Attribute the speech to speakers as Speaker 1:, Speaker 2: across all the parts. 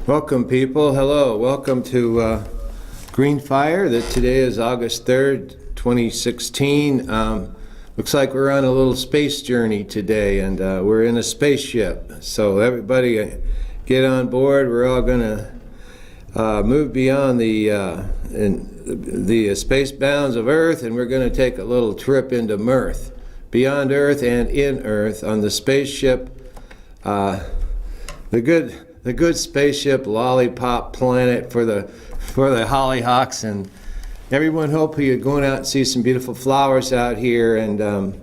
Speaker 1: Welcome, people. Hello. Welcome to GreenFire. Today is August 3rd, 2016. Looks like we're on a little space journey today, and we're in a spaceship. So everybody get on board. We're all going to move beyond the space bounds of Earth, and we're going to take a little trip into Mirth, beyond Earth and in Earth on the spaceship. The good spaceship lollipop planet for the hollyhocks, and everyone hope you're going out and see some beautiful flowers out here. And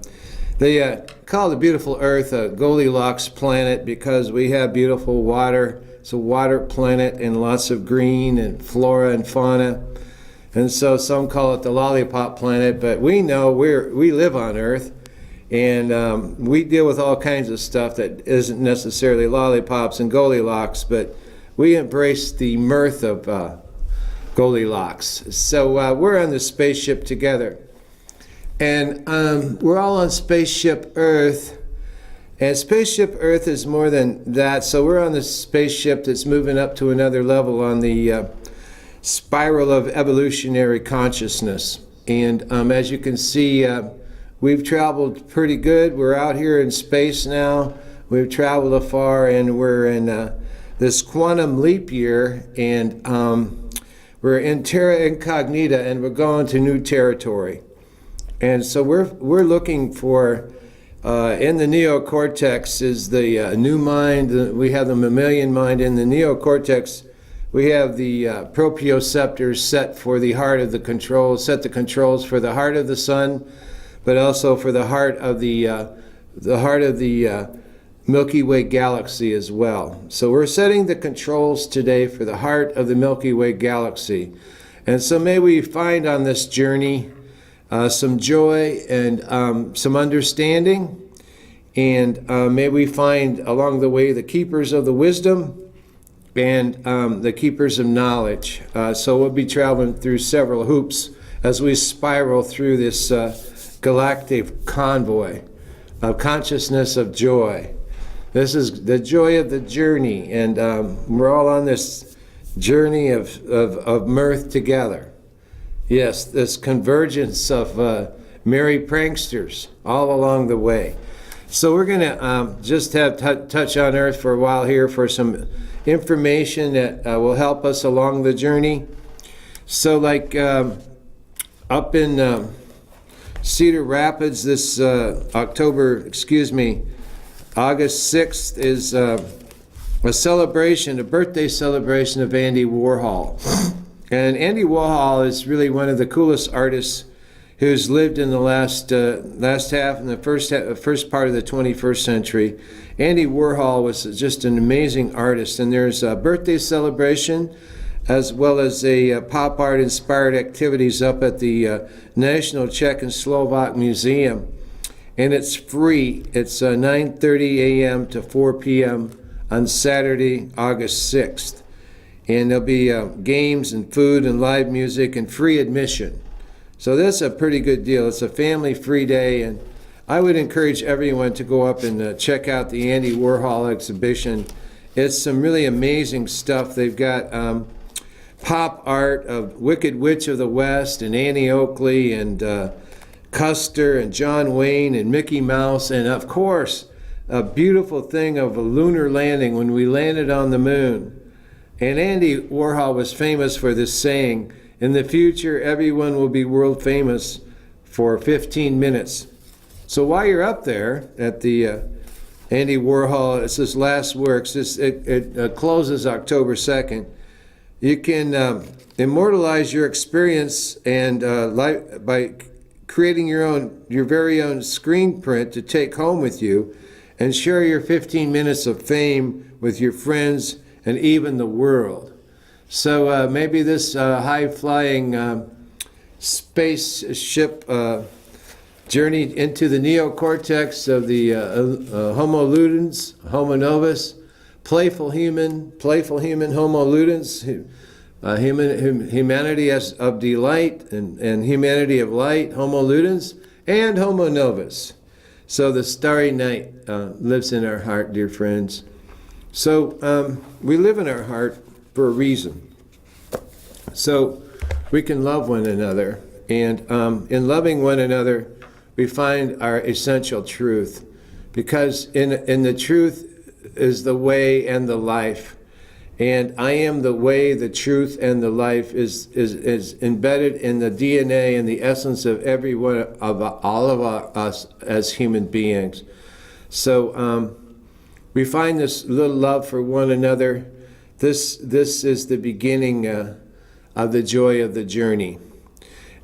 Speaker 1: they call the beautiful Earth a Goldilocks planet because we have beautiful water. It's a water planet and lots of green and flora and fauna. And so some call it the lollipop planet, but we know we live on Earth. And we deal with all kinds of stuff that isn't necessarily lollipops and Goldilocks, but we embrace the mirth of Goldilocks. So we're on the spaceship together. And we're all on Spaceship Earth. And Spaceship Earth is more than that. So we're on the spaceship that's moving up to another level on the spiral of evolutionary consciousness. And as you can see, we've traveled pretty good. We're out here in space now. We've traveled afar, and we're in this quantum leap year, and we're in terra incognita, and we're going to new territory. And so we're looking for, in the neocortex is the new mind. We have the mammalian mind. In the neocortex, we have the proprioceptors set for the heart of the controls, set the controls for the heart of the sun, but also for the heart of the Milky Way galaxy as well. So we're setting the controls today for the heart of the Milky Way galaxy. And so may we find on this journey some joy and some understanding, and may we find along the way the keepers of the wisdom and the keepers of knowledge. So we'll be traveling through several hoops as we spiral through this galactic convoy of consciousness of joy. This is the joy of the journey, and we're all on this journey of mirth together. Yes, this convergence of merry pranksters all along the way. So we're going to just have touch on Earth for a while here for some information that will help us along the journey. So like up in Cedar Rapids this August 6th is a birthday celebration of Andy Warhol. And Andy Warhol is really one of the coolest artists who's lived in the last half and the first part of the 21st century. Andy Warhol was just an amazing artist, and there's a birthday celebration as well as a pop art inspired activities up at the National Czech and Slovak Museum. And it's free. It's 9:30 a.m. to 4 p.m. on Saturday, August 6th. And there'll be games and food and live music and free admission. So that's a pretty good deal. It's a family-free day, and I would encourage everyone to go up and check out the Andy Warhol exhibition. It's some really amazing stuff. They've got pop art of Wicked Witch of the West and Annie Oakley and Custer and John Wayne and Mickey Mouse, and of course a beautiful thing of a lunar landing when we landed on the moon. And Andy Warhol was famous for this saying, in the future everyone will be world famous for 15 minutes. So while you're up there at the Andy Warhol, it's his last works, it closes October 2nd. You can immortalize your experience and by creating your very own screen print to take home with you and share your 15 minutes of fame with your friends and even the world. So maybe this high-flying spaceship journey into the neocortex of the Homo ludens, Homo novus, playful human Homo ludens, humanity as of delight and humanity of light, Homo ludens, and Homo novus. So the starry night lives in our heart, dear friends. So we live in our heart, for a reason. So we can love one another. And in loving one another, we find our essential truth. Because in the truth is the way and the life. And I am the way, the truth, and the life is embedded in the DNA and the essence of every one of all of us as human beings. So we find this little love for one another. This is the beginning of the joy of the journey.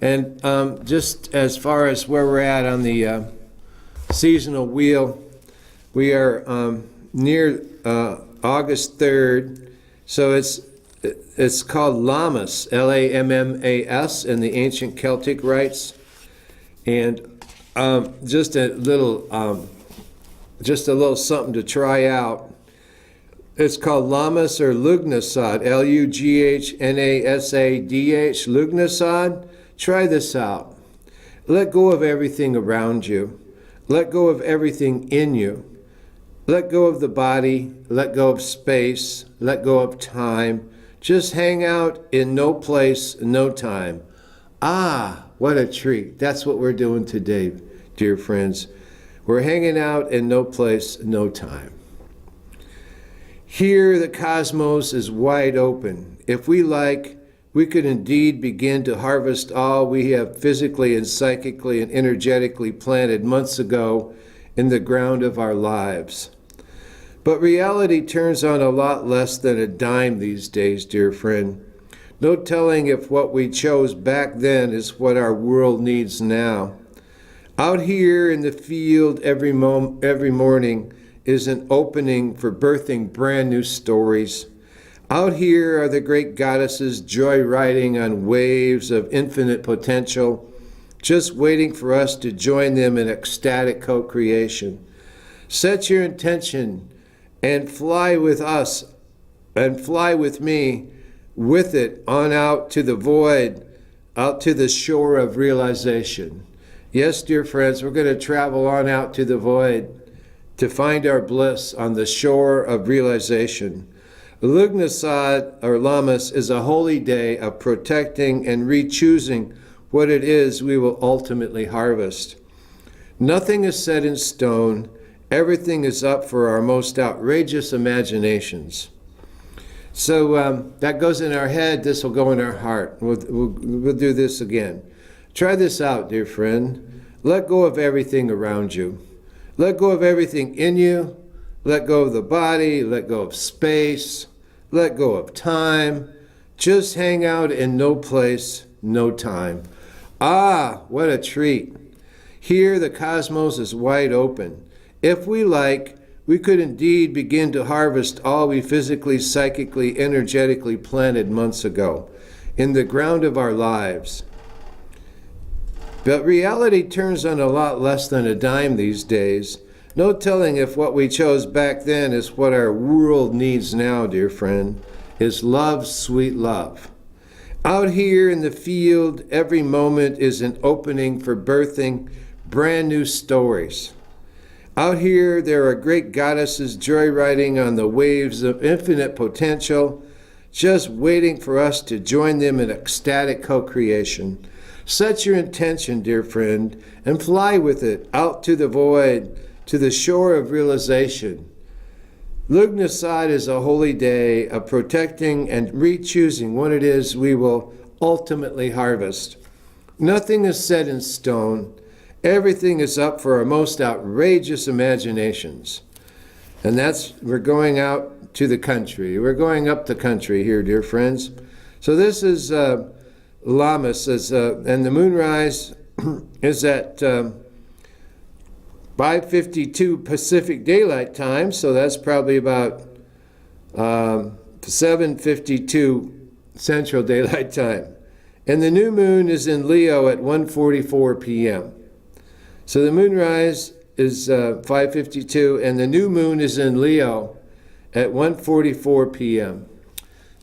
Speaker 1: And just as far as where we're at on the seasonal wheel, we are near August 3rd. So it's called Lammas, Lammas, in the ancient Celtic rites, and just a little something to try out. It's called Lammas or Lugnasad, Lugnasad, Lugnasad. Try this out. Let go of everything around you. Let go of everything in you. Let go of the body, let go of space, let go of time. Just hang out in no place, no time. Ah, what a treat. That's what we're doing today, dear friends. We're hanging out in no place, no time. Here the cosmos is wide open. If we like, we could indeed begin to harvest all we have physically and psychically and energetically planted months ago in the ground of our lives. But reality turns on a lot less than a dime these days, dear friend. No telling if what we chose back then is what our world needs now. Out here in the field every morning is an opening for birthing brand new stories. Out here are the great goddesses joyriding on waves of infinite potential, just waiting for us to join them in ecstatic co-creation. Set your intention and fly with us, and fly with me, with it on out to the void, out to the shore of realization. Yes, dear friends, we're going to travel on out to the void to find our bliss on the shore of realization. Lugnasad, or Lammas, is a holy day of protecting and re-choosing what it is we will ultimately harvest. Nothing is set in stone. Everything is up for our most outrageous imaginations. So that goes in our head. This will go in our heart. We'll do this again. Try this out, dear friend. Let go of everything around you. Let go of everything in you. Let go of the body. Let go of space. Let go of time. Just hang out in no place, no time. Ah, what a treat. Here the cosmos is wide open. If we like, we could indeed begin to harvest all we physically, psychically, energetically planted months ago in the ground of our lives. But reality turns on a lot less than a dime these days. No telling if what we chose back then is what our world needs now, dear friend, is love, sweet love. Out here in the field, every moment is an opening for birthing brand new stories. Out here, there are great goddesses joyriding on the waves of infinite potential, just waiting for us to join them in ecstatic co-creation. Set your intention, dear friend, and fly with it out to the void, to the shore of realization. Lugnasad is a holy day of protecting and re-choosing what it is we will ultimately harvest. Nothing is set in stone. Everything is up for our most outrageous imaginations. And we're going out to the country. We're going up the country here, dear friends. So this is Lammas, and the moonrise is at 5:52 Pacific Daylight Time, so that's probably about 7:52 Central Daylight Time. And the new moon is in Leo at 1:44 p.m. So the moonrise is 5:52, and the new moon is in Leo at 1:44 p.m.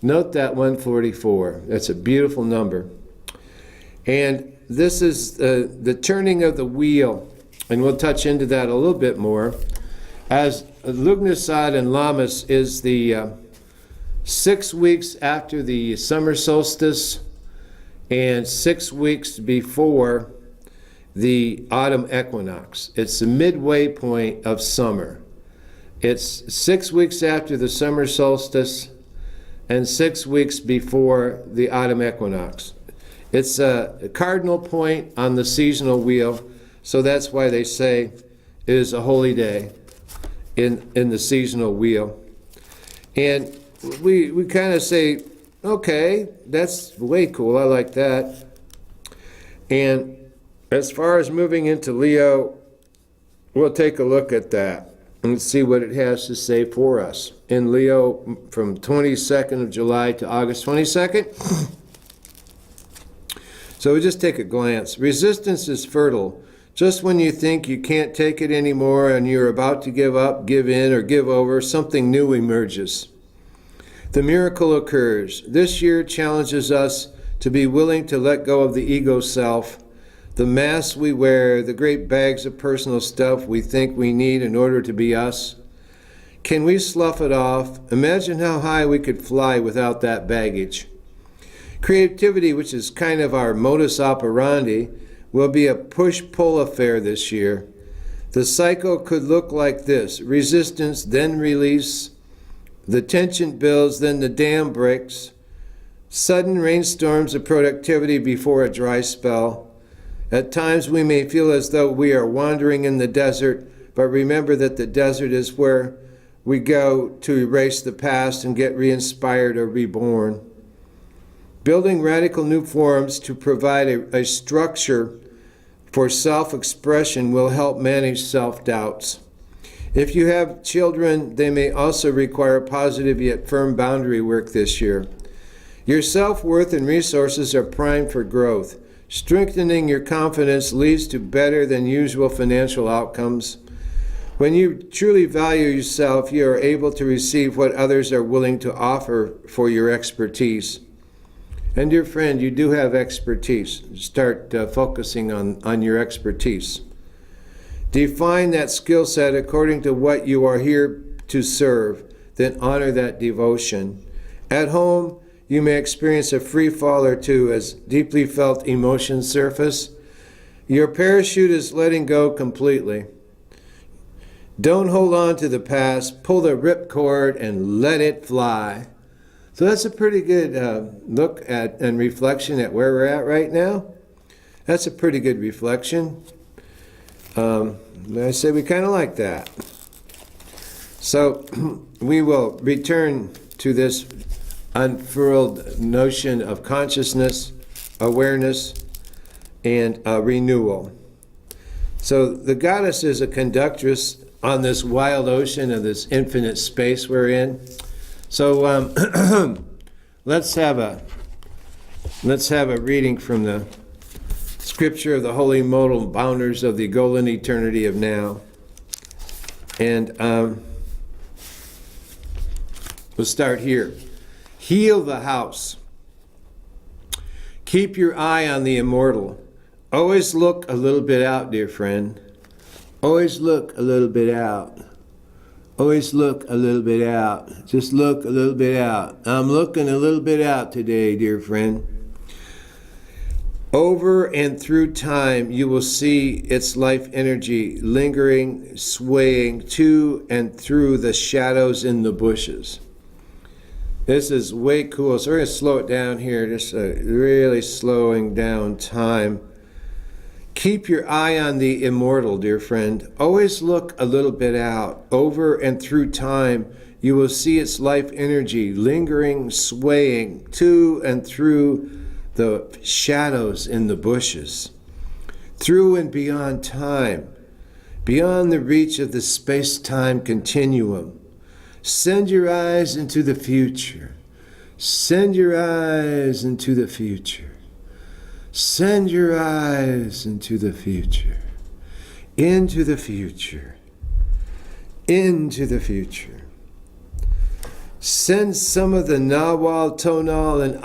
Speaker 1: Note that 1:44. That's a beautiful number. And this is the turning of the wheel, and we'll touch into that a little bit more, as Lugnasad and Lammas is the 6 weeks after the summer solstice and 6 weeks before the autumn equinox. It's the midway point of summer. It's 6 weeks after the summer solstice and 6 weeks before the autumn equinox. It's a cardinal point on the seasonal wheel, so that's why they say it is a holy day in the seasonal wheel. And we kind of say, okay, that's way cool, I like that. And as far as moving into Leo, we'll take a look at that and see what it has to say for us. In Leo, from 22nd of July to August 22nd. So we just take a glance. Resistance is fertile. Just when you think you can't take it anymore and you're about to give up, give in, or give over, something new emerges. The miracle occurs. This year challenges us to be willing to let go of the ego self, the masks we wear, the great bags of personal stuff we think we need in order to be us. Can we slough it off? Imagine how high we could fly without that baggage. Creativity, which is kind of our modus operandi, will be a push-pull affair this year. The cycle could look like this: resistance, then release. The tension builds, then the dam breaks. Sudden rainstorms of productivity before a dry spell. At times we may feel as though we are wandering in the desert, but remember that the desert is where we go to erase the past and get re-inspired or reborn. Building radical new forms to provide a structure for self-expression will help manage self-doubts. If you have children, they may also require positive yet firm boundary work this year. Your self-worth and resources are primed for growth. Strengthening your confidence leads to better than usual financial outcomes. When you truly value yourself, you are able to receive what others are willing to offer for your expertise. And dear friend, you do have expertise. Start focusing on your expertise. Define that skill set according to what you are here to serve, then honor that devotion. At home, you may experience a free fall or two as deeply felt emotions surface. Your parachute is letting go completely. Don't hold on to the past. Pull the ripcord and let it fly. So that's a pretty good look at and reflection at where we're at right now. That's a pretty good reflection. I say we kind of like that. So we will return to this unfurled notion of consciousness, awareness, and renewal. So the goddess is a conductress on this wild ocean of this infinite space we're in. So let's have a reading from the scripture of the holy modal bounders of the golden eternity of now. And we'll start here. Heal the house. Keep your eye on the immortal. Always look a little bit out, dear friend. Always look a little bit out. Always look a little bit out. Just look a little bit out. I'm looking a little bit out today, dear friend. Over and through time, you will see its life energy lingering, swaying to and through the shadows in the bushes. This is way cool. So we're going to slow it down here, just really slowing down time. Keep your eye on the immortal, dear friend. Always look a little bit out. Over and through time, you will see its life energy lingering, swaying to and through the shadows in the bushes. Through and beyond time, beyond the reach of the space-time continuum. Send your eyes into the future. Send your eyes into the future. Send your eyes into the future. Into the future. Into the future. Send some of the Nawal, Tonal, and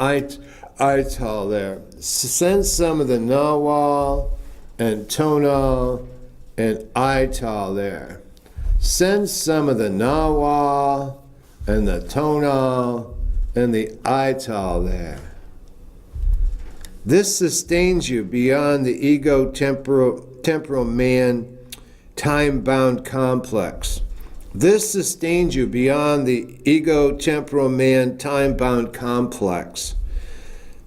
Speaker 1: Ital there. Send some of the Nawal and Tonal and Ital there. Send some of the Nawal and the Tonal and the ital there. This sustains you beyond the ego temporal man time-bound complex. This sustains you beyond the ego temporal man time-bound complex.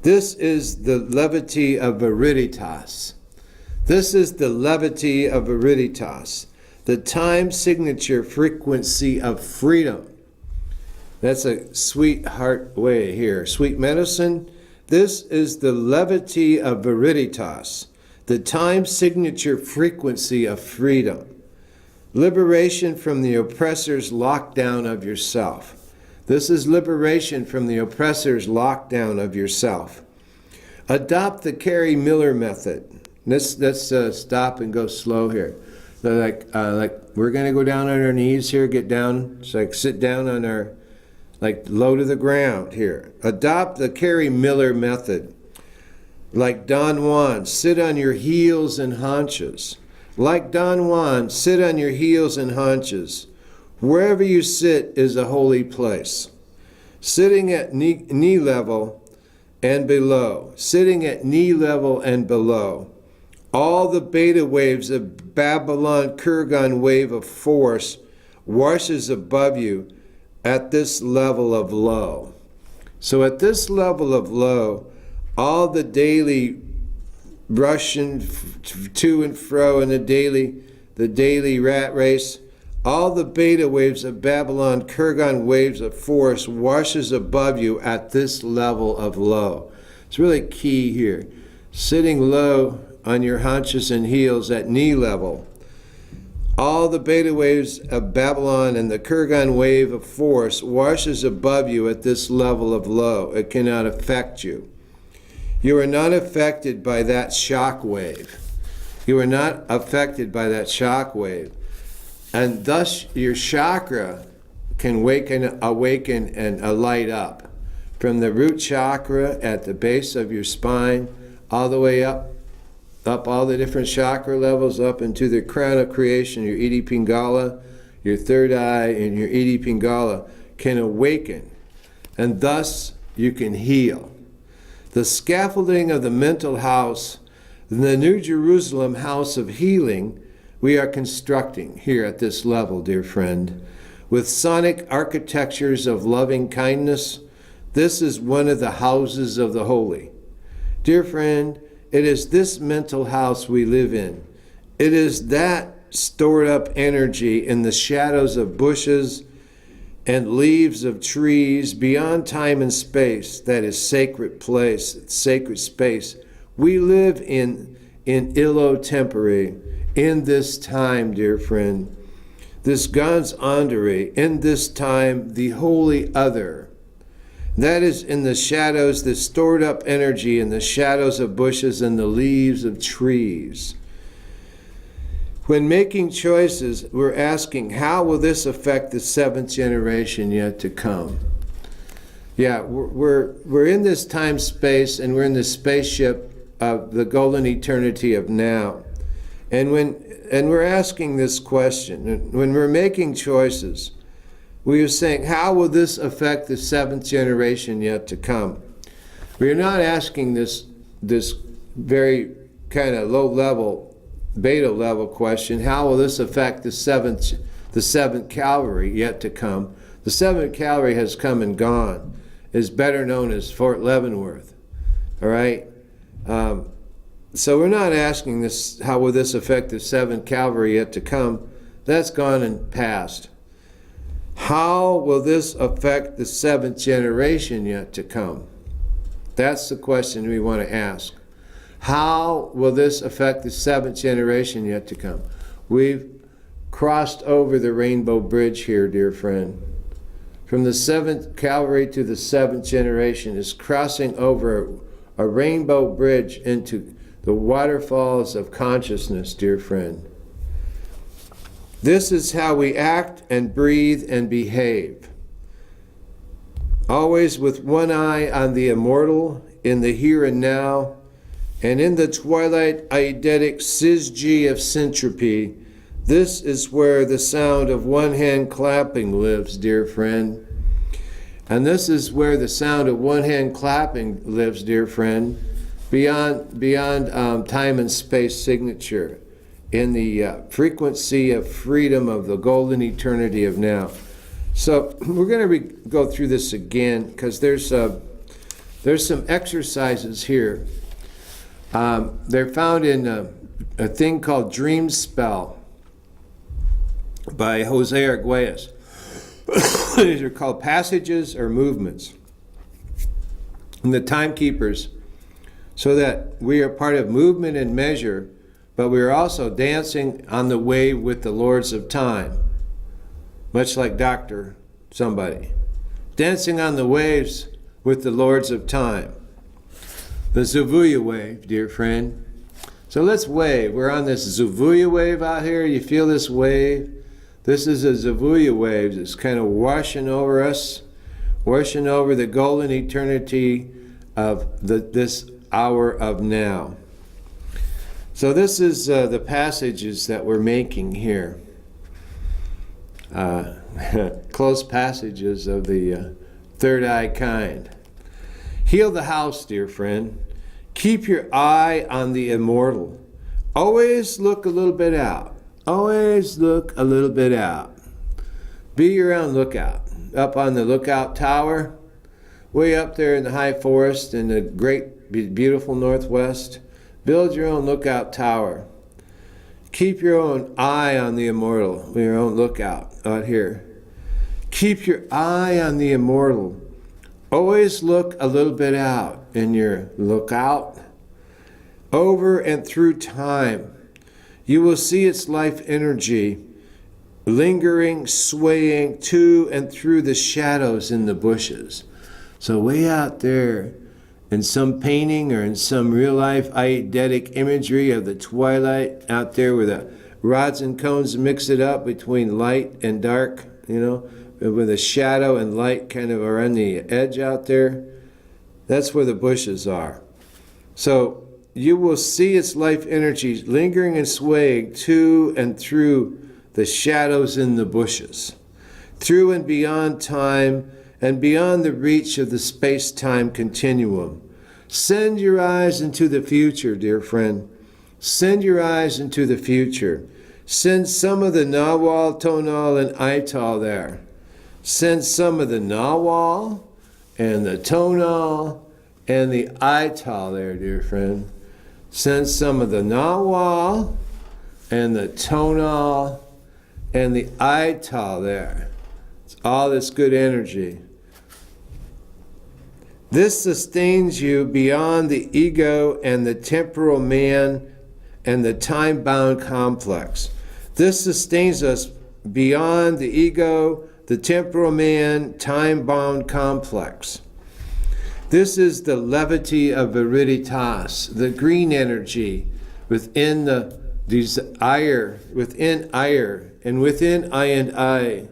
Speaker 1: This is the levity of viriditas. This is the levity of viriditas, the time signature frequency of freedom. That's a sweetheart way here. Sweet medicine. This is the levity of viriditas, the time signature frequency of freedom. Liberation from the oppressor's lockdown of yourself. This is liberation from the oppressor's lockdown of yourself. Adopt the Carrie Miller method. Let's stop and go slow here. So like we're going to go down on our knees here, get down. It's like sit down on our, like low to the ground here. Adopt the Carrie Miller method. Like Don Juan, sit on your heels and haunches. Like Don Juan, sit on your heels and haunches. Wherever you sit is a holy place. Sitting at knee level and below. Sitting at knee level and below. All the beta waves of Babylon Kurgan wave of force washes above you at this level of low. So at this level of low, all the daily rushing to and fro in the daily rat race, all the beta waves of Babylon Kurgan waves of force washes above you at this level of low. It's really key here. Sitting low on your haunches and heels at knee level. All the beta waves of Babylon and the Kurgan wave of force washes above you at this level of low. It cannot affect you. You are not affected by that shock wave. You are not affected by that shock wave. And thus your chakra can awaken and light up. From the root chakra at the base of your spine, all the way up all the different chakra levels, up into the crown of creation, your Iti Pingala, your third eye, and your Iti Pingala can awaken. And thus you can heal. The scaffolding of the mental house, the New Jerusalem house of healing, we are constructing here at this level, dear friend, with sonic architectures of loving kindness. This is one of the houses of the holy. Dear friend, it is this mental house we live in. It is that stored up energy in the shadows of bushes and leaves of trees beyond time and space that is sacred place, sacred space. We live in illo tempore, in this time, dear friend, this Gans Andere, in this time, the holy other. That is in the shadows, the stored up energy in the shadows of bushes and the leaves of trees. When making choices, we're asking, how will this affect the seventh generation yet to come? Yeah, we're in this time space, and we're in the spaceship of the golden eternity of now. And we're asking this question, when we're making choices, we are saying, how will this affect the seventh generation yet to come? We are not asking this very kind of low level, beta level question, how will this affect the seventh cavalry yet to come? The seventh cavalry has come and gone. Is better known as Fort Leavenworth. All right? So we're not asking this, how will this affect the seventh cavalry yet to come? That's gone and passed. How will this affect the seventh generation yet to come? That's the question we want to ask. How will this affect the seventh generation yet to come? We've crossed over the rainbow bridge here, dear friend. From the seventh cavalry to the seventh generation is crossing over a rainbow bridge into the waterfalls of consciousness, dear friend. This is how we act and breathe and behave. Always with one eye on the immortal, in the here and now, and in the twilight eidetic syzygy of syntropy. This is where the sound of one hand clapping lives, dear friend. And this is where the sound of one hand clapping lives, dear friend, beyond time and space signature, in the frequency of freedom of the golden eternity of now. So we're going to go through this again, because there's some exercises here. They're found in a thing called Dream Spell by Jose Arguelles. These are called passages or movements. And the timekeepers, so that we are part of movement and measure, but we are also dancing on the wave with the lords of time, much like Dr. Somebody. Dancing on the waves with the lords of time. The Zavuya wave, dear friend. So let's wave. We're on this Zavuya wave out here. You feel this wave? This is a Zavuya wave that's kind of washing over us, washing over the golden eternity of this hour of now. So this is the passages that we're making here. Close passages of the third eye kind. Heal the house, dear friend. Keep your eye on the immortal. Always look a little bit out. Always look a little bit out. Be your own lookout. Up on the lookout tower, way up there in the high forest in the great, beautiful Northwest, build your own lookout tower. Keep your own eye on the immortal, your own lookout out here. Keep your eye on the immortal. Always look a little bit out in your lookout. Over and through time, you will see its life energy lingering, swaying to and through the shadows in the bushes. So way out there, in some painting or in some real-life eidetic imagery of the twilight out there where the rods and cones mix it up between light and dark, where the shadow and light kind of are on the edge out there. That's where the bushes are. So you will see its life energy lingering and swaying to and through the shadows in the bushes, through and beyond time and beyond the reach of the space-time continuum. Send your eyes into the future, dear friend. Send your eyes into the future. Send some of the Nawal, Tonal, and Ital there. Send some of the Nawal and the Tonal and the Ital there, dear friend. Send some of the Nawal and the Tonal and the Ital there. It's all this good energy. This sustains you beyond the ego and the temporal man and the time-bound complex. This sustains us beyond the ego, the temporal man, time-bound complex. This is the levity of viriditas, the green energy within the desire, within ire, and within I and I,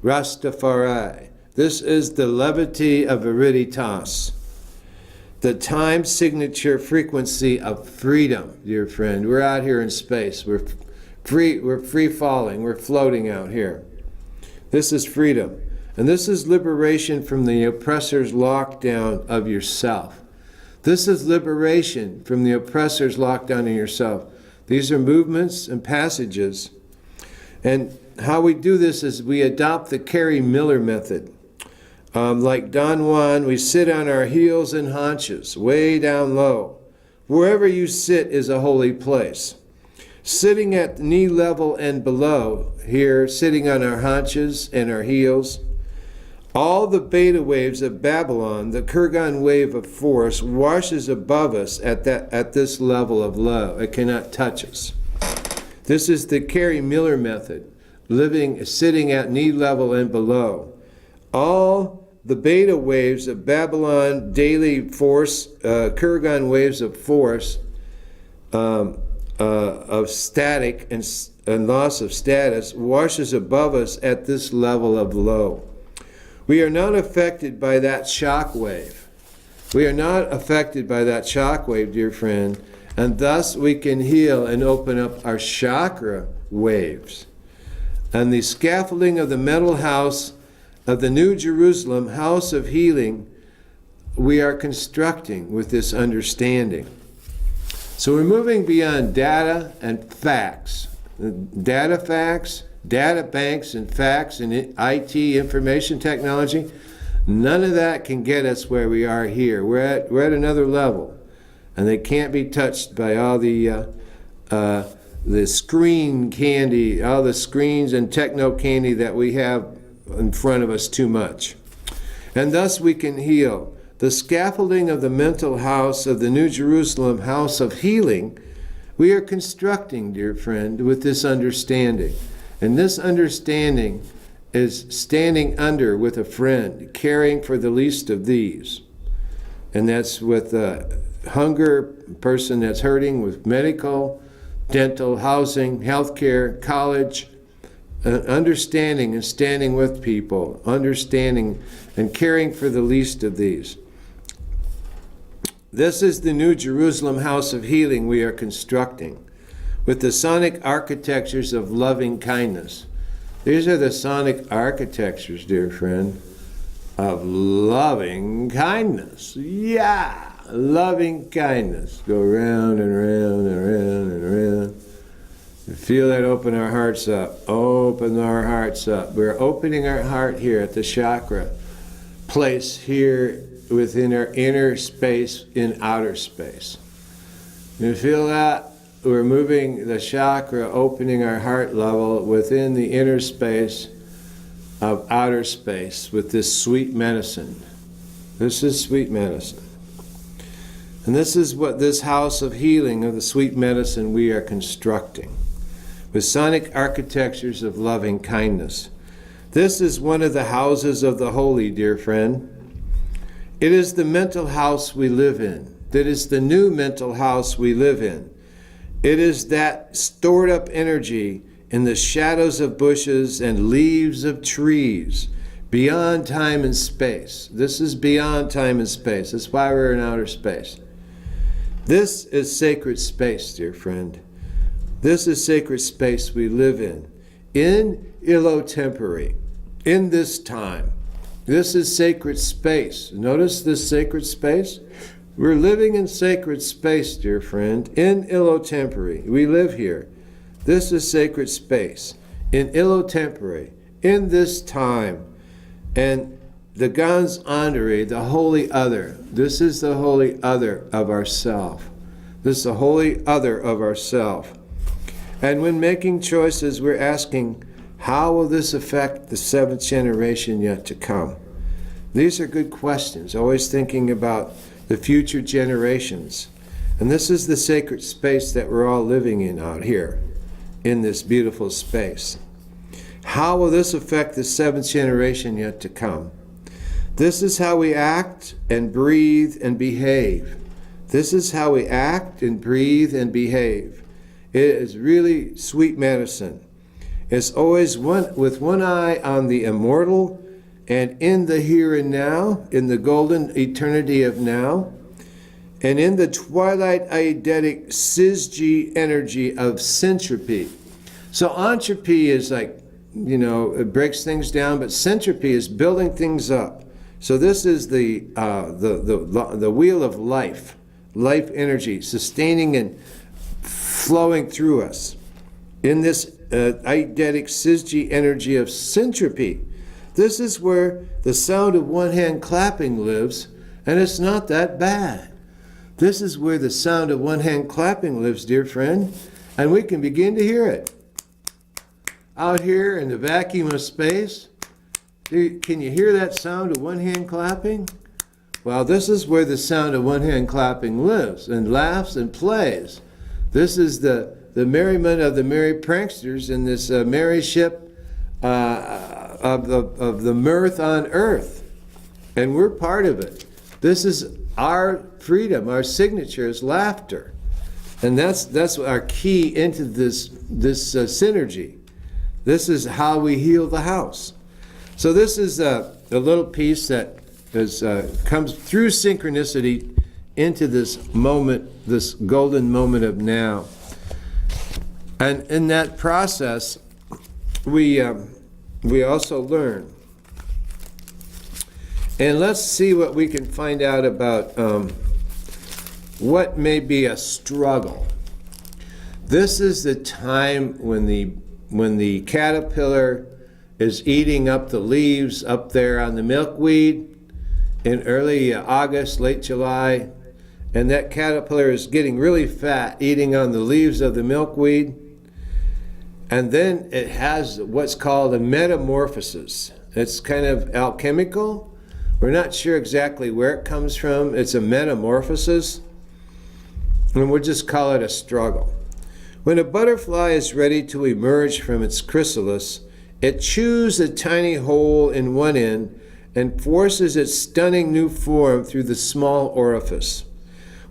Speaker 1: Rastafari. This is the levity of viriditas, the time signature frequency of freedom, dear friend. We're out here in space. We're free falling. We're floating out here. This is freedom. And this is liberation from the oppressor's lockdown of yourself. This is liberation from the oppressor's lockdown of yourself. These are movements and passages. And how we do this is we adopt the Carrie Miller method. Like Don Juan, we sit on our heels and haunches, way down low. Wherever you sit is a holy place. Sitting at knee level and below, here, sitting on our haunches and our heels, all the beta waves of Babylon, the Kurgan wave of force, washes above us at this level of low. It cannot touch us. This is the Carrie Miller method, sitting at knee level and below. All the beta waves of Babylon, daily force, Kurgan waves of force, of static and loss of status, washes above us at this level of low. We are not affected by that shock wave. We are not affected by that shock wave, dear friend, and thus we can heal and open up our chakra waves. And the scaffolding of the mental house of the New Jerusalem house of healing we are constructing with this understanding. So we're moving beyond data and facts. Data facts, data banks and facts and IT, information technology, none of that can get us where we are here. We're at another level, and they can't be touched by all the screen candy, all the screens and techno candy that we have in front of us too much. And thus we can heal. The scaffolding of the mental house of the New Jerusalem house of healing we are constructing, dear friend, with this understanding. And this understanding is standing under with a friend, caring for the least of these. And that's with a hunger person that's hurting, with medical, dental, housing, healthcare, college, understanding and standing with people, understanding and caring for the least of these. This is the New Jerusalem house of healing we are constructing with the sonic architectures of loving kindness. These are the sonic architectures, dear friend, of loving kindness. Yeah, loving kindness. Go round and round and round and round. Feel that open our hearts up. Open our hearts up. We're opening our heart here at the chakra place here within our inner space in outer space. You feel that? We're moving the chakra, opening our heart level within the inner space of outer space with this sweet medicine. This is sweet medicine. And this is what this house of healing of the sweet medicine we are constructing with sonic architectures of loving kindness. This is one of the houses of the holy, dear friend. It is the mental house we live in. That is the new mental house we live in. It is that stored up energy in the shadows of bushes and leaves of trees, beyond time and space. This is beyond time and space. That's why we're in outer space. This is sacred space, dear friend. This is sacred space we live in illo tempore, in this time. This is sacred space. Notice this sacred space? We're living in sacred space, dear friend, in illo tempore. We live here. This is sacred space, in illo tempore, in this time. And the Gans Andere, the holy other, this is the holy other of ourself. This is the holy other of ourself. And when making choices, we're asking, how will this affect the seventh generation yet to come? These are good questions, always thinking about the future generations. And this is the sacred space that we're all living in out here, in this beautiful space. How will this affect the seventh generation yet to come? This is how we act and breathe and behave. This is how we act and breathe and behave. It is really sweet medicine. It's always with one eye on the immortal and in the here and now, in the golden eternity of now, and in the twilight eidetic syzygy energy of syntropy. So entropy is like, it breaks things down, but syntropy is building things up. So this is the wheel of life energy, sustaining and flowing through us in this eidetic syzygy energy of syntropy. This is where the sound of one hand clapping lives, and it's not that bad. This is where the sound of one hand clapping lives, dear friend, and we can begin to hear it. Out here in the vacuum of space, can you hear that sound of one hand clapping? Well, this is where the sound of one hand clapping lives and laughs and plays. This is the merriment of the merry pranksters in this merry ship of the mirth on earth, and we're part of it. This is our freedom. Our signature is laughter, and that's our key into this synergy. This is how we heal the house. So this is a little piece that comes through synchronicity into this moment, this golden moment of now. And in that process, we also learn And let's see what we can find out about what may be a struggle. This is the time when the caterpillar is eating up the leaves up there on the milkweed in early August, late July, and that caterpillar is getting really fat eating on the leaves of the milkweed. And then it has what's called a metamorphosis. It's kind of alchemical. We're not sure exactly where it comes from. It's a metamorphosis, and we'll just call it a struggle. When a butterfly is ready to emerge from its chrysalis, it chews a tiny hole in one end and forces its stunning new form through the small orifice.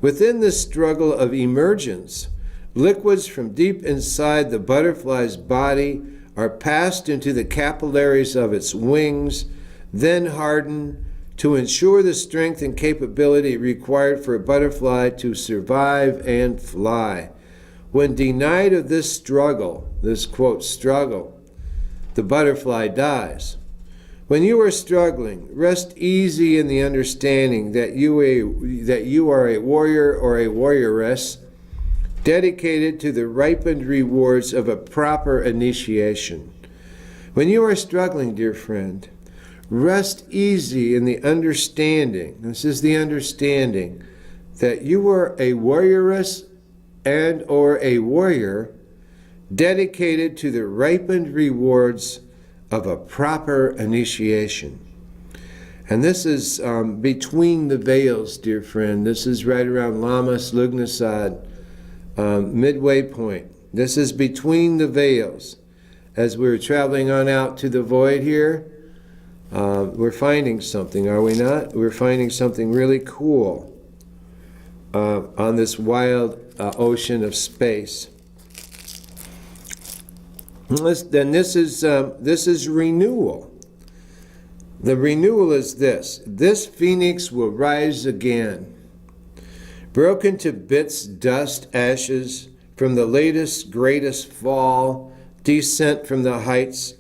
Speaker 1: Within this struggle of emergence, liquids from deep inside the butterfly's body are passed into the capillaries of its wings, then harden to ensure the strength and capability required for a butterfly to survive and fly. When denied of this struggle, this quote, struggle, the butterfly dies. When you are struggling, rest easy in the understanding that you are a warrior or a warrioress dedicated to the ripened rewards of a proper initiation. When you are struggling, dear friend, rest easy in the understanding, this is the understanding, that you are a warrioress and or a warrior dedicated to the ripened rewards of a proper initiation. And this is between the veils, dear friend. This is right around Lammas Lughnasadh, midway point. This is between the veils. As we're traveling on out to the void here, we're finding something, are we not? We're finding something really cool on this wild ocean of space. Then this is renewal. The renewal is this. This phoenix will rise again, broken to bits, dust, ashes from the latest, greatest fall, descent from the heights.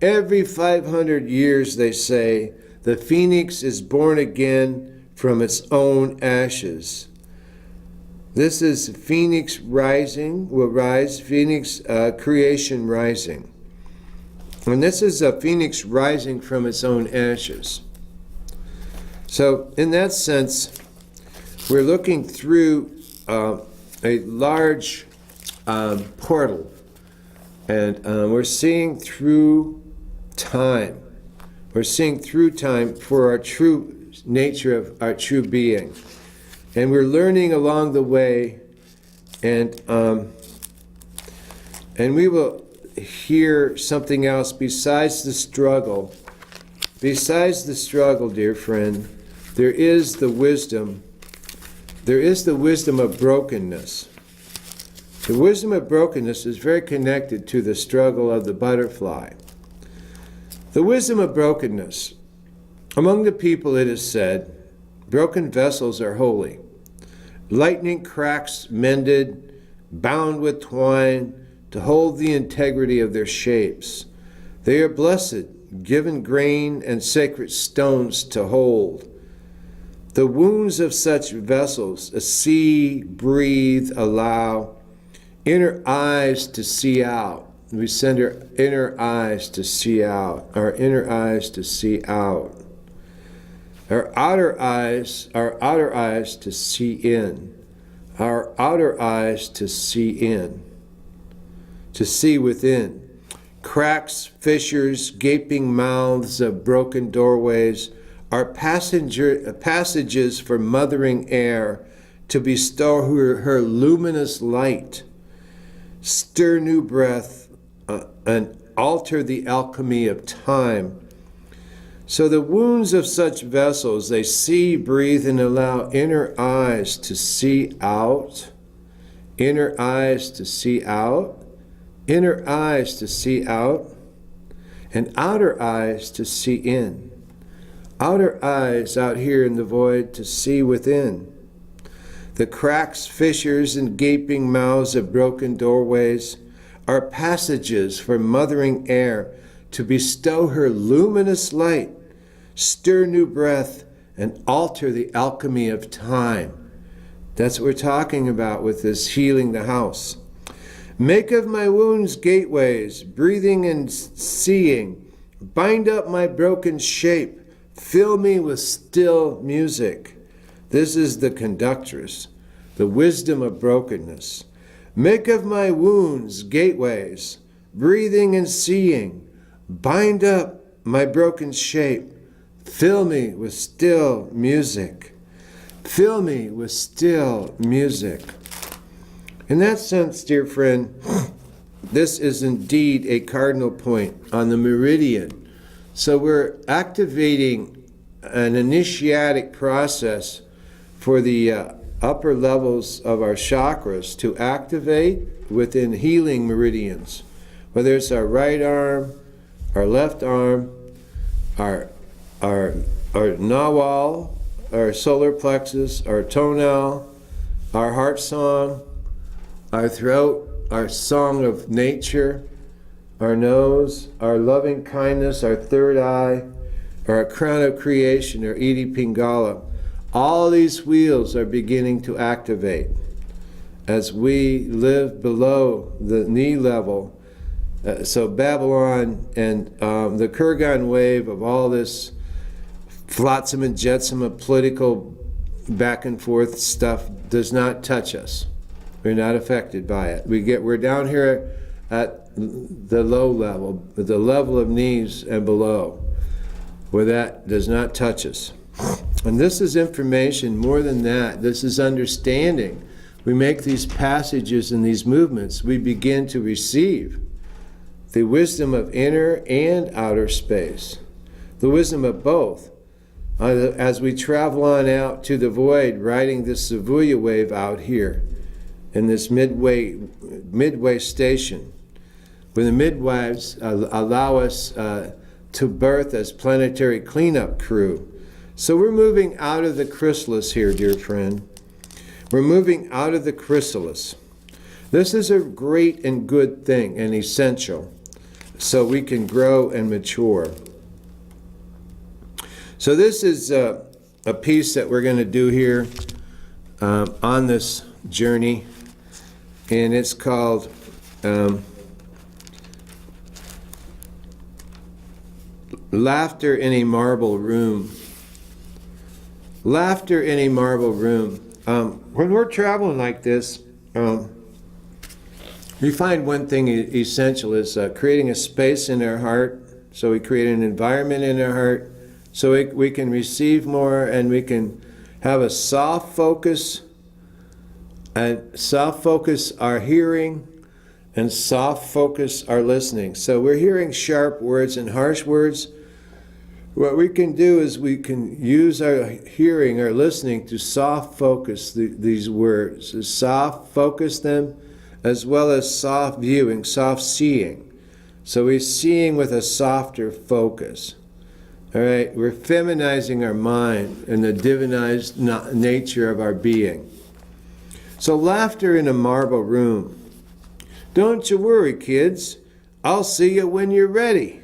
Speaker 1: Every 500 years, they say, the phoenix is born again from its own ashes. This is phoenix rising, will rise, phoenix creation rising. And this is a phoenix rising from its own ashes. So in that sense, we're looking through a large portal, and we're seeing through time. We're seeing through time for our true nature of our true being. And we're learning along the way, and we will hear something else besides the struggle. Besides the struggle, dear friend, there is the wisdom. There is the wisdom of brokenness. The wisdom of brokenness is very connected to the struggle of the butterfly. The wisdom of brokenness. Among the people it is said, broken vessels are holy. Lightning cracks mended, bound with twine to hold the integrity of their shapes. They are blessed, given grain and sacred stones to hold. The wounds of such vessels, see, breathe, allow, inner eyes to see out. We send our inner eyes to see out, our inner eyes to see out. Our outer eyes to see in. Our outer eyes to see in. To see within. Cracks, fissures, gaping mouths of broken doorways are passages for mothering air to bestow her luminous light. Stir new breath and alter the alchemy of time. So the wounds of such vessels, they see, breathe, and allow inner eyes to see out, inner eyes to see out, inner eyes to see out, and outer eyes to see in. Outer eyes out here in the void to see within. The cracks, fissures, and gaping mouths of broken doorways are passages for mothering air to bestow her luminous light. stir new breath, and alter the alchemy of time. That's what we're talking about with this healing the house. Make of my wounds gateways, breathing and seeing. Bind up my broken shape. Fill me with still music. This is the conductress, the wisdom of brokenness. Make of my wounds gateways, breathing and seeing. Bind up my broken shape. Fill me with still music. Fill me with still music. In that sense, dear friend, this is indeed a cardinal point on the meridian. So we're activating an initiatic process for the upper levels of our chakras to activate within healing meridians, whether it's our right arm, our left arm, our nawal, our solar plexus, our tonal, our heart song, our throat, our song of nature, our nose, our loving kindness, our third eye, our crown of creation, our Iti Pingala. All these wheels are beginning to activate as we live below the knee level. So Babylon and the Kurgan wave of all this flotsam and jetsam of political back and forth stuff does not touch us. We're not affected by it. We're down here at the low level, the level of knees and below, where that does not touch us. And this is information. More than that, this is understanding. We make these passages and these movements, we begin to receive the wisdom of inner and outer space, the wisdom of both. As we travel on out to the void, riding this Savuya wave out here in this midway station, where the midwives allow us to birth as planetary cleanup crew. So we're moving out of the chrysalis here, dear friend. We're moving out of the chrysalis. This is a great and good thing and essential so we can grow and mature. So this is a piece that we're going to do here on this journey, and it's called Laughter in a Marble Room. Laughter in a marble room. When we're traveling like this, we find one thing essential is creating a space in our heart. So we create an environment in our heart so we can receive more, and we can have a soft focus, and soft focus our hearing, and soft focus our listening. So we're hearing sharp words and harsh words. What we can do is we can use our hearing, our listening, to soft focus these words, to soft focus them, as well as soft viewing, soft seeing. So we're seeing with a softer focus. All right, we're feminizing our mind and the divinized nature of our being. So laughter in a marble room. Don't you worry, kids. I'll see you when you're ready.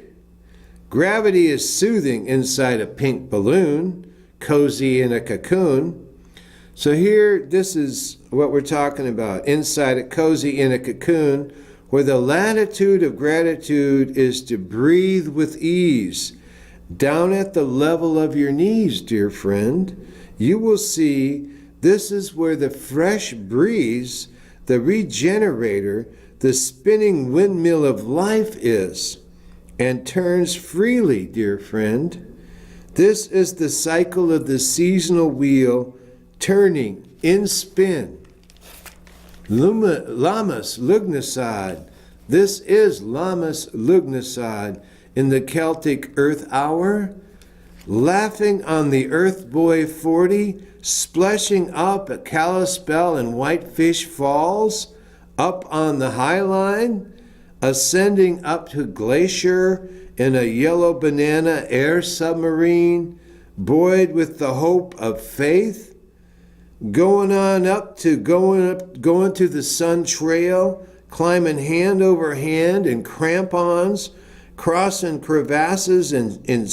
Speaker 1: Gravity is soothing inside a pink balloon, cozy in a cocoon. So here, this is what we're talking about. Inside a cozy in a cocoon, where the latitude of gratitude is to breathe with ease. Down at the level of your knees, dear friend, you will see this is where the fresh breeze, the regenerator, the spinning windmill of life is, and turns freely, dear friend. This is the cycle of the seasonal wheel turning in spin. Lamas Lugnasad. This is Lamas Lugnasad in the Celtic Earth Hour, laughing on the Earth Boy 40, splashing up at Kalispell and Whitefish Falls, up on the High Line, ascending up to Glacier in a yellow banana air submarine, buoyed with the hope of faith, going to the Sun Trail, climbing hand over hand in crampons, crossing crevasses in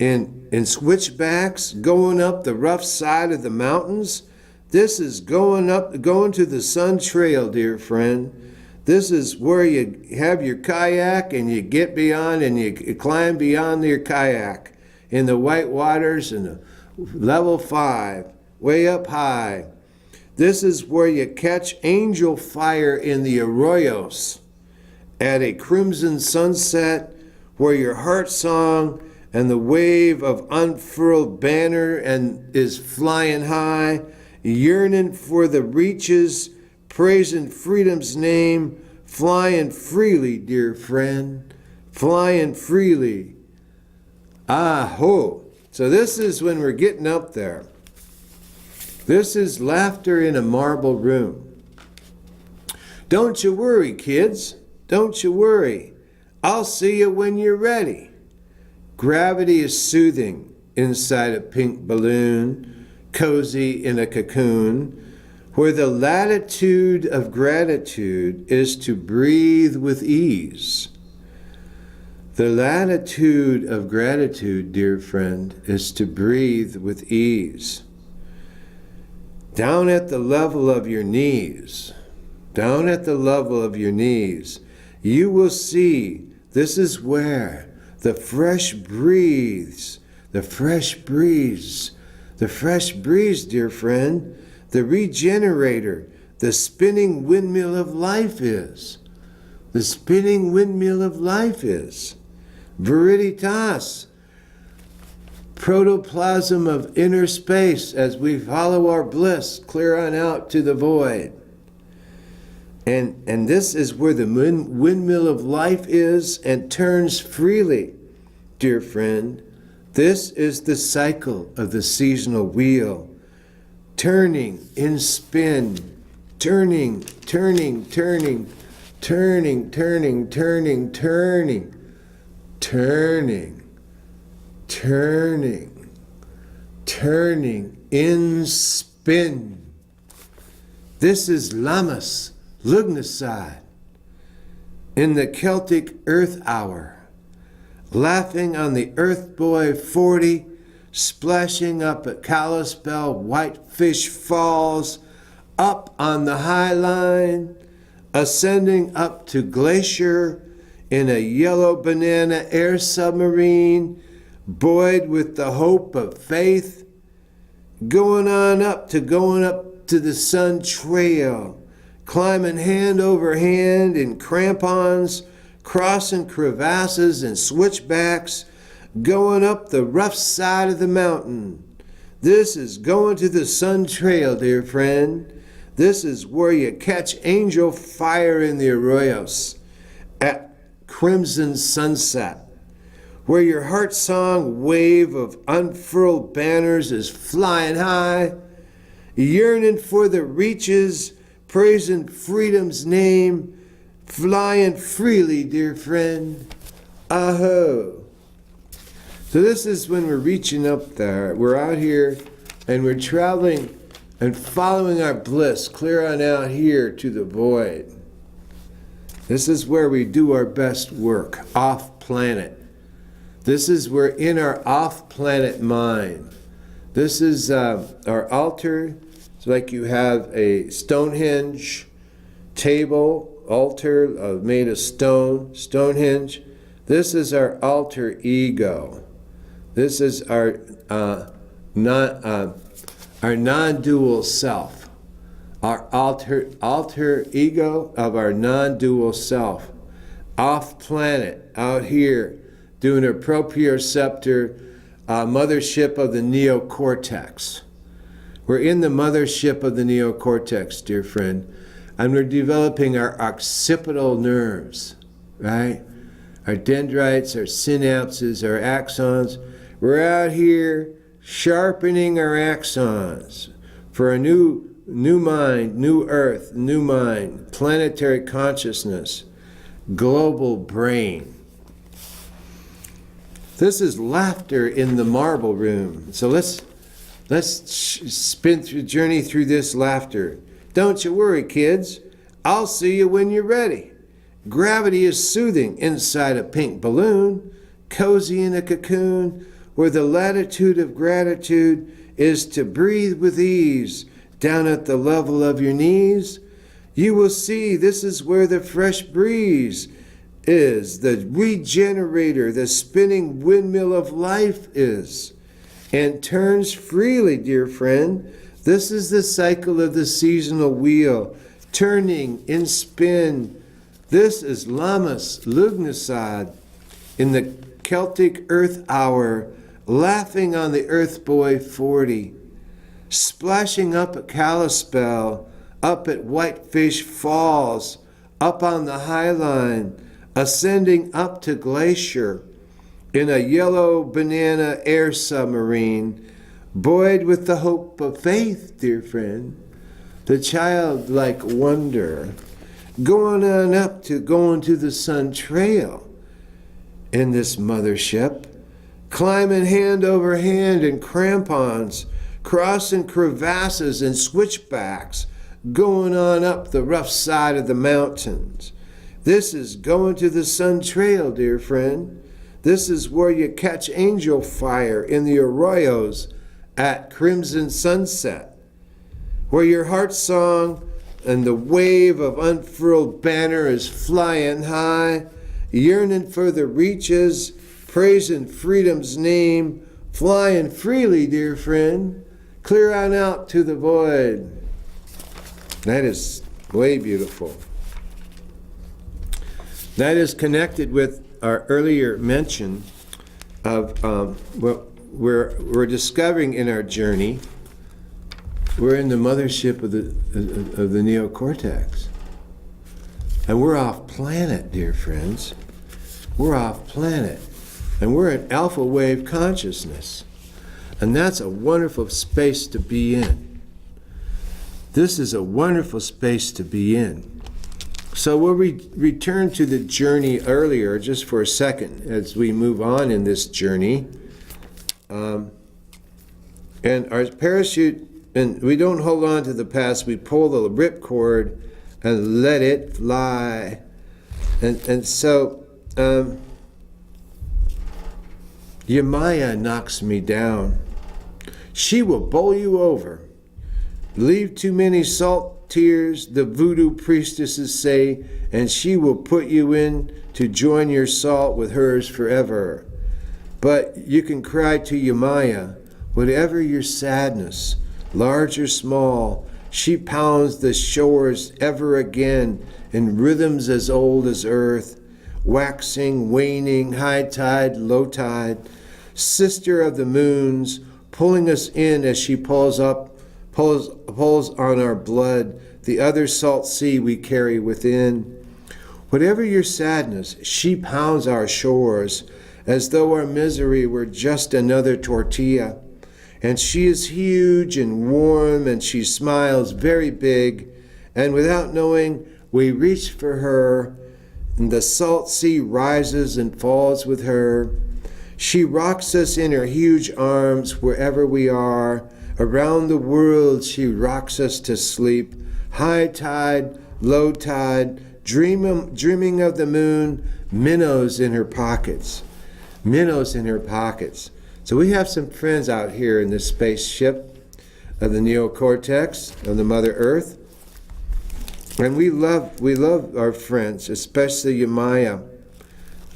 Speaker 1: in switchbacks, going up the rough side of the mountains. This is going to the Sun Trail, dear friend. This is where you have your kayak and you get beyond and you climb beyond your kayak in the white waters and the level 5, way up high. This is where you catch angel fire in the arroyos at a crimson sunset, where your heart song and the wave of unfurled banner and is flying high, yearning for the reaches, praising freedom's name, flying freely, dear friend, flying freely. Ah-ho. So this is when we're getting up there. This is laughter in a marble room. Don't you worry, kids. Don't you worry. I'll see you when you're ready. Gravity is soothing inside a pink balloon, cozy in a cocoon, where the latitude of gratitude is to breathe with ease. The latitude of gratitude, dear friend, is to breathe with ease. Down at the level of your knees, down at the level of your knees, you will see this is where the fresh breeze, the fresh breeze, the fresh breeze, dear friend, the regenerator, the spinning windmill of life is. The spinning windmill of life is. Viriditas, protoplasm of inner space as we follow our bliss clear on out to the void. And this is where the windmill of life is and turns freely, dear friend. This is the cycle of the seasonal wheel, turning in spin, turning, turning, turning, turning, turning, turning, turning, turning, turning, turning in spin. This is Lammas Lugnasad in the Celtic Earth Hour, laughing on the Earth Boy 40, splashing up at Kalispell, Whitefish Falls, up on the High Line, ascending up to Glacier in a yellow banana air submarine, buoyed with the hope of faith, going up to the Sun Trail, climbing hand over hand in crampons, crossing crevasses and switchbacks, going up the rough side of the mountain. This is going to the Sun Trail, dear friend. This is where you catch angel fire in the arroyos at crimson sunset, where your heart song wave of unfurled banners is flying high, yearning for the reaches, praising freedom's name, flying freely, dear friend. Aho. So this is when we're reaching up there. We're out here and we're traveling and following our bliss clear on out here to the void. This is where we do our best work, off planet. This is where in our off planet mind. This is our altar. It's like you have a Stonehenge table, altar made of stone, Stonehenge. This is our alter ego. This is our non-dual self, our alter ego of our non-dual self, off planet, out here, doing a proprioceptor mothership of the neocortex. We're in the mothership of the neocortex, dear friend, and we're developing our occipital nerves, right? Our dendrites, our synapses, our axons. We're out here sharpening our axons for a new mind, new earth, new mind, planetary consciousness, global brain. This is laughter in the marble room. So let's journey through this laughter. Don't you worry, kids. I'll see you when you're ready. Gravity is soothing inside a pink balloon, cozy in a cocoon, where the latitude of gratitude is to breathe with ease down at the level of your knees, you will see this is where the fresh breeze is, the regenerator, the spinning windmill of life is, and turns freely, dear friend. This is the cycle of the seasonal wheel, turning in spin. This is Lammas Lugnasad in the Celtic Earth Hour, laughing on the Earth Boy 40, splashing up at Kalispell, up at Whitefish Falls, up on the High Line, ascending up to Glacier in a yellow banana air submarine, buoyed with the hope of faith, dear friend, the childlike wonder, going on up to going to the Sun Trail in this mothership, climbing hand over hand in crampons, crossing crevasses and switchbacks, going on up the rough side of the mountains. This is going to the Sun Trail, dear friend. This is where you catch angel fire in the arroyos at crimson sunset, where your heart song and the wave of unfurled banner is flying high, yearning for the reaches, praising freedom's name, flying freely, dear friend, clear on out to the void. That is way beautiful. That is connected with our earlier mention of what we're discovering in our journey. We're in the mothership of the neocortex. And we're off planet, dear friends. We're off planet. And we're in alpha wave consciousness. And that's a wonderful space to be in. This is a wonderful space to be in. So we'll return to the journey earlier just for a second as we move on in this journey. And our parachute, and we don't hold on to the past, we pull the ripcord and let it fly. And so Yamaya knocks me down. She will bowl you over. Leave too many salt tears, the voodoo priestesses say, and she will put you in to join your salt with hers forever. But you can cry to Yamaya, whatever your sadness, large or small, she pounds the shores ever again in rhythms as old as earth, waxing, waning, high tide, low tide, sister of the moons, pulling us in as she pulls on our blood, the other salt sea we carry within. Whatever your sadness, she pounds our shores as though our misery were just another tortilla. And she is huge and warm, and she smiles very big, and without knowing, we reach for her, and the salt sea rises and falls with her. She rocks us in her huge arms wherever we are. Around the world she rocks us to sleep. High tide, low tide, dreaming of the moon, minnows in her pockets. Minnows in her pockets. So we have some friends out here in this spaceship of the neocortex of the Mother Earth. And we love our friends, especially Yamaya.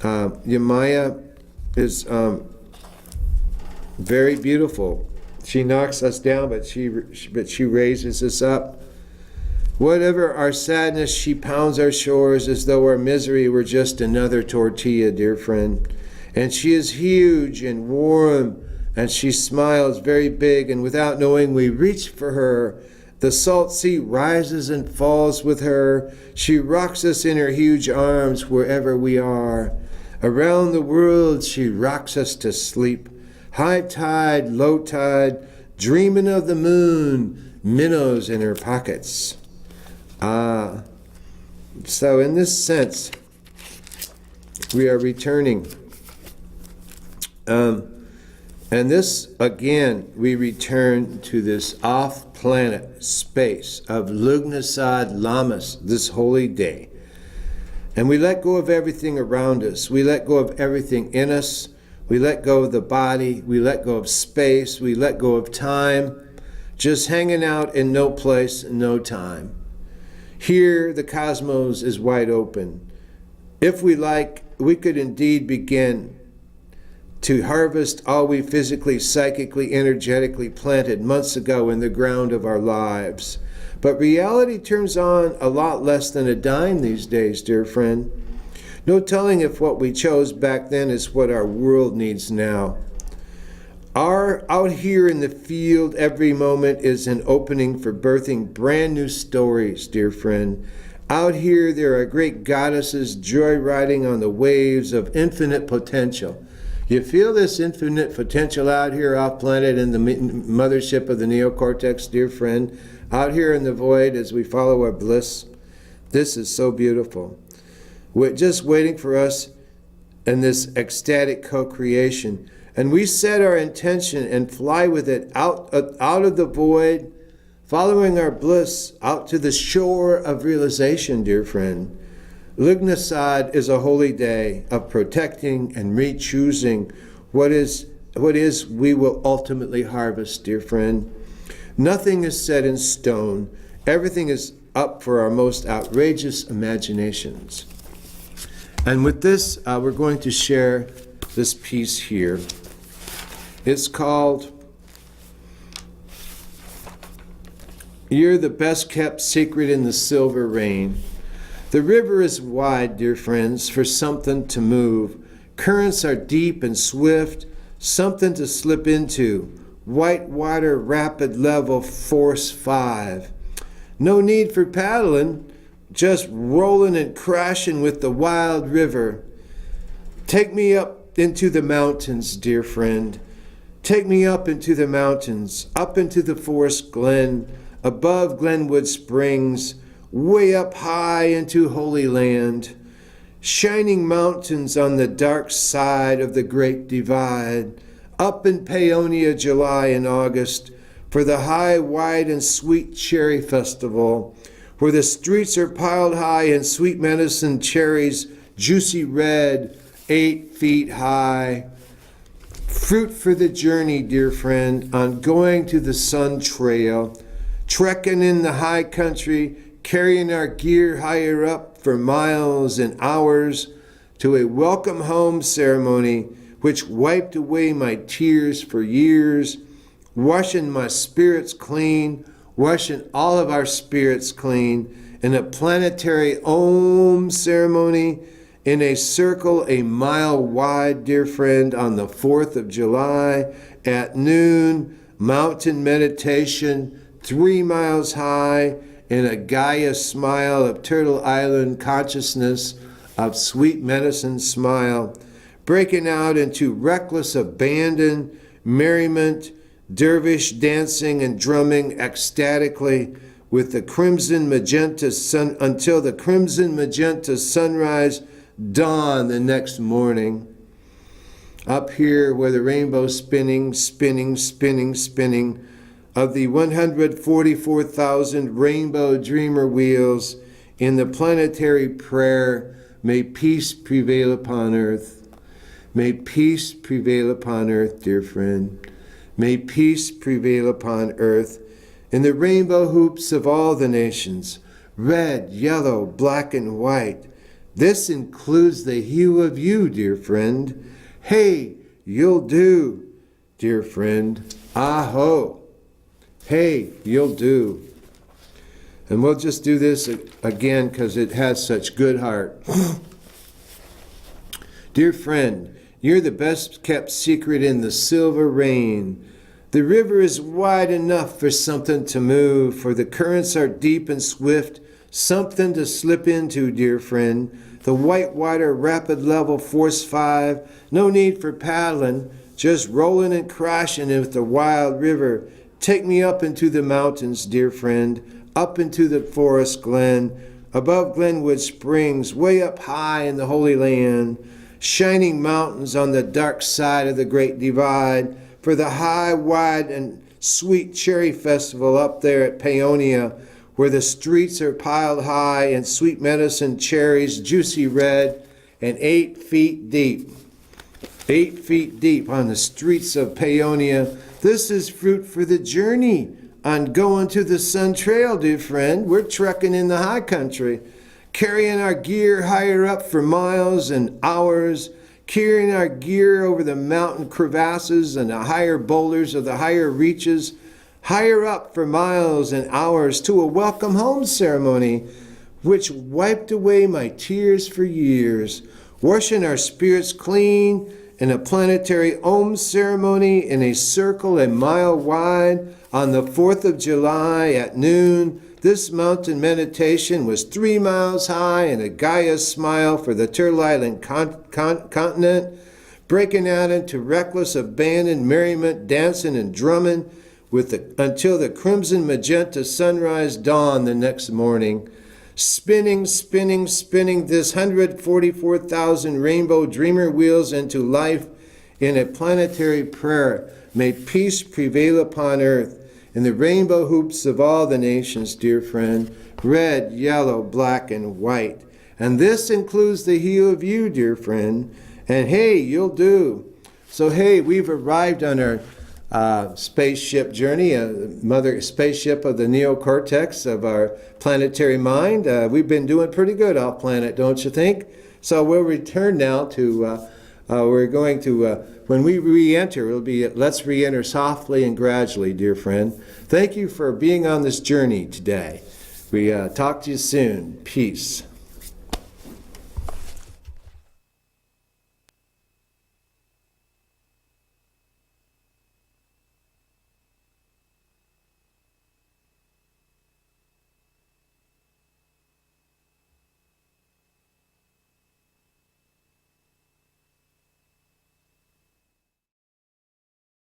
Speaker 1: Yamaya is very beautiful. She knocks us down, but she raises us up. Whatever our sadness, she pounds our shores as though our misery were just another tortilla, dear friend. And she is huge and warm, and she smiles very big, and without knowing, we reach for her. The salt sea rises and falls with her. She rocks us in her huge arms wherever we are. Around the world, she rocks us to sleep. High tide, low tide, dreaming of the moon, minnows in her pockets. So in this sense, we are returning. And this, again, we return to this off-planet space of Lugnasad Lammas, this holy day. And we let go of everything around us. We let go of everything in us. We let go of the body. We let go of space. We let go of time. Just hanging out in no place, no time. Here, the cosmos is wide open. If we like, we could indeed begin to harvest all we physically, psychically, energetically planted months ago in the ground of our lives. But reality turns on a lot less than a dime these days, dear friend. No telling if what we chose back then is what our world needs now. Out here in the field, every moment is an opening for birthing brand new stories, dear friend. Out here, there are great goddesses joyriding on the waves of infinite potential. You feel this infinite potential out here off planet in the mothership of the neocortex, dear friend? Out here in the void as we follow our bliss. This is so beautiful. We're just waiting for us in this ecstatic co-creation. And we set our intention and fly with it out of the void, following our bliss out to the shore of realization, dear friend. Lugnasad is a holy day of protecting and re-choosing what is we will ultimately harvest, dear friend. Nothing is set in stone. Everything is up for our most outrageous imaginations. And with this, we're going to share this piece here. It's called, You're the Best Kept Secret in the Silver Rain. The river is wide, dear friends, for something to move. Currents are deep and swift, something to slip into. White water, rapid level, force 5. No need for paddling, just rolling and crashing with the wild river. Take me up into the mountains, dear friend. Take me up into the mountains, up into the forest glen, above Glenwood Springs, way up high into Holy Land. Shining mountains on the dark side of the Great Divide, up in Paonia, July and August, for the high, wide, and sweet cherry festival, where the streets are piled high in sweet medicine cherries, juicy red, 8 feet high. Fruit for the journey, dear friend, on going to the Sun Trail, trekking in the high country, carrying our gear higher up for miles and hours to a welcome home ceremony which wiped away my tears for years, washing my spirits clean, washing all of our spirits clean in a planetary Om ceremony in a circle a mile wide, dear friend, on the 4th of July at noon, mountain meditation 3 miles high in a Gaia smile of Turtle Island consciousness of sweet medicine smile, breaking out into reckless abandon, merriment, dervish dancing and drumming ecstatically with the crimson magenta sun until the crimson magenta sunrise dawn the next morning. Up here where the rainbow spinning, spinning, spinning, spinning of the 144,000 rainbow dreamer wheels in the planetary prayer, may peace prevail upon earth. May peace prevail upon earth, dear friend. May peace prevail upon earth in the rainbow hoops of all the nations, red, yellow, black, and white. This includes the hue of you, dear friend. Hey, you'll do, dear friend. Aho. Hey, you'll do. And we'll just do this again because it has such good heart. Dear friend, you're the best kept secret in the silver rain. The river is wide enough for something to move, for the currents are deep and swift, something to slip into, dear friend. The white water, rapid level, force 5. No need for paddling, just rolling and crashing with the wild river. Take me up into the mountains, dear friend, up into the forest glen, above Glenwood Springs, way up high in the Holy Land. Shining mountains on the dark side of the Great Divide, for the high, wide, and sweet cherry festival up there at Paonia, where the streets are piled high in sweet medicine cherries, juicy red, and 8 feet deep. 8 feet deep on the streets of Paonia. This is fruit for the journey on going to the Sun Trail, dear friend. We're trekking in the high country, carrying our gear higher up for miles and hours, carrying our gear over the mountain crevasses and the higher boulders of the higher reaches, higher up for miles and hours to a welcome home ceremony, which wiped away my tears for years, washing our spirits clean in a planetary Om ceremony in a circle a mile wide on the 4th of July at noon. This mountain meditation was 3 miles high and a Gaia smile for the Turtle Island continent, breaking out into reckless abandon, merriment, dancing and drumming until the crimson magenta sunrise dawned the next morning. Spinning, spinning, spinning this 144,000 rainbow dreamer wheels into life in a planetary prayer. May peace prevail upon earth in the rainbow hoops of all the nations, dear friend, red, yellow, black, and white. And this includes the hue of you, dear friend. And hey, you'll do. So hey, we've arrived on our spaceship journey, mother spaceship of the neocortex of our planetary mind. We've been doing pretty good off planet, don't you think? So we'll return now to, we're going to, when we re-enter, it'll be, let's re-enter softly and gradually, dear friend. Thank you for being on this journey today. We talk to you soon. Peace.